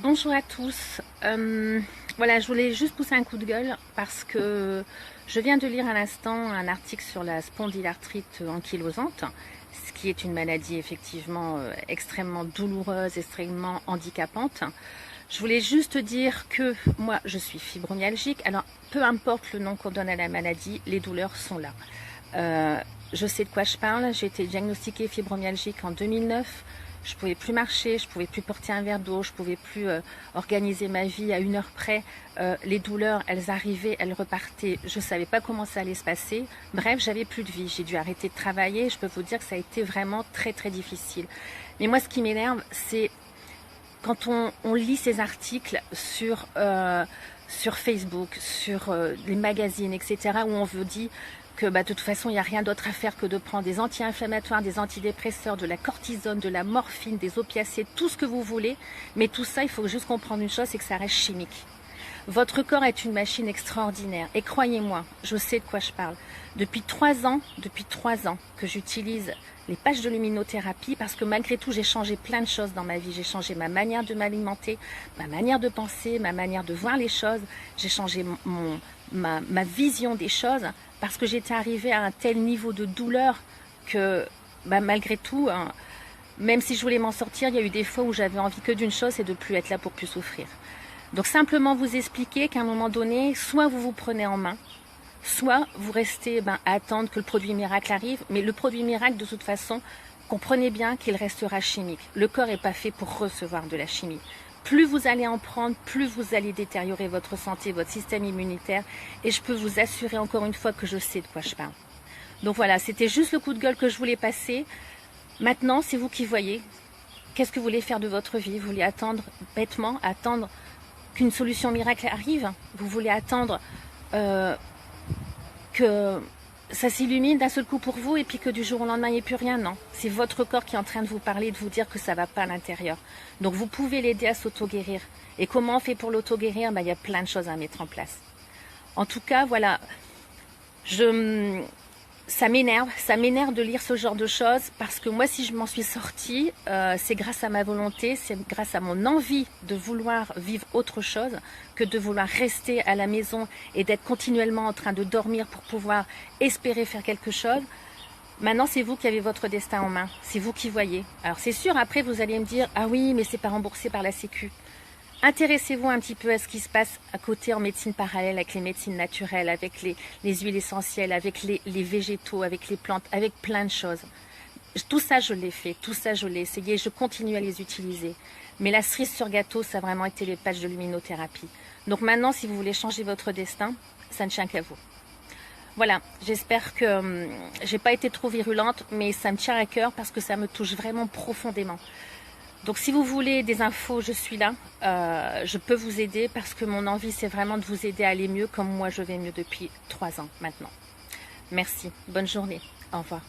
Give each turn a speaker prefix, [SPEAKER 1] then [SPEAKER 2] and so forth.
[SPEAKER 1] Bonjour à tous. Voilà, je voulais juste pousser un coup de gueule parce que je viens de lire à l'instant un article sur la spondylarthrite ankylosante, ce qui est une maladie effectivement extrêmement douloureuse, extrêmement handicapante. Je voulais juste dire que moi, je suis fibromyalgique. Alors, peu importe le nom qu'on donne à la maladie, les douleurs sont là. Je sais de quoi je parle. J'ai été diagnostiquée fibromyalgique en 2009. Je pouvais plus marcher, je pouvais plus porter un verre d'eau, je pouvais plus organiser ma vie à une heure près. Les douleurs, elles arrivaient, elles repartaient. Je savais pas comment ça allait se passer. Bref, j'avais plus de vie. J'ai dû arrêter de travailler. Je peux vous dire que ça a été vraiment très très difficile. Mais moi, ce qui m'énerve, c'est quand on lit ces articles sur Facebook, sur les magazines, etc., où on vous dit que de toute façon, il n'y a rien d'autre à faire que de prendre des anti-inflammatoires, des antidépresseurs, de la cortisone, de la morphine, des opiacés, tout ce que vous voulez. Mais tout ça, il faut juste comprendre une chose, c'est que ça reste chimique. Votre corps est une machine extraordinaire. Et croyez-moi, je sais de quoi je parle. Depuis 3 ans que j'utilise les patchs de luminothérapie parce que malgré tout, j'ai changé plein de choses dans ma vie. J'ai changé ma manière de m'alimenter, ma manière de penser, ma manière de voir les choses. J'ai changé ma vision des choses parce que j'étais arrivée à un tel niveau de douleur que malgré tout, hein, même si je voulais m'en sortir, il y a eu des fois où j'avais envie que d'une chose, c'est de ne plus être là pour plus souffrir. Donc simplement vous expliquer qu'à un moment donné, soit vous vous prenez en main, soit vous restez à attendre que le produit miracle arrive. Mais le produit miracle, de toute façon, comprenez bien qu'il restera chimique. Le corps n'est pas fait pour recevoir de la chimie. Plus vous allez en prendre, plus vous allez détériorer votre santé, votre système immunitaire. Et je peux vous assurer encore une fois que je sais de quoi je parle. Donc voilà, c'était juste le coup de gueule que je voulais passer. Maintenant, c'est vous qui voyez. Qu'est-ce que vous voulez faire de votre vie? Vous voulez attendre bêtement, attendre qu'une solution miracle arrive? Vous voulez attendre que ça s'illumine d'un seul coup pour vous et puis que du jour au lendemain il n'y ait plus rien? Non, c'est votre corps qui est en train de vous parler, de vous dire que ça ne va pas à l'intérieur. Donc vous pouvez l'aider à s'auto-guérir. Et comment on fait pour l'auto-guérir? Il y a plein de choses à mettre en place. En tout cas, voilà, ça m'énerve de lire ce genre de choses parce que moi, si je m'en suis sortie, c'est grâce à ma volonté, c'est grâce à mon envie de vouloir vivre autre chose que de vouloir rester à la maison et d'être continuellement en train de dormir pour pouvoir espérer faire quelque chose. Maintenant, c'est vous qui avez votre destin en main, c'est vous qui voyez. Alors c'est sûr, après vous allez me dire, ah oui, mais c'est pas remboursé par la Sécu. Intéressez-vous un petit peu à ce qui se passe à côté en médecine parallèle, avec les médecines naturelles, avec les huiles essentielles, avec les végétaux, avec les plantes, avec plein de choses. Tout ça, je l'ai fait, tout ça, je l'ai essayé, je continue à les utiliser. Mais la cerise sur gâteau, ça a vraiment été les patchs de luminothérapie. Donc maintenant, si vous voulez changer votre destin, ça ne tient qu'à vous. Voilà, j'espère que j'ai pas été trop virulente, mais ça me tient à cœur parce que ça me touche vraiment profondément. Donc si vous voulez des infos, je suis là. Je peux vous aider parce que mon envie, c'est vraiment de vous aider à aller mieux comme moi je vais mieux depuis 3 ans maintenant. Merci, bonne journée, au revoir.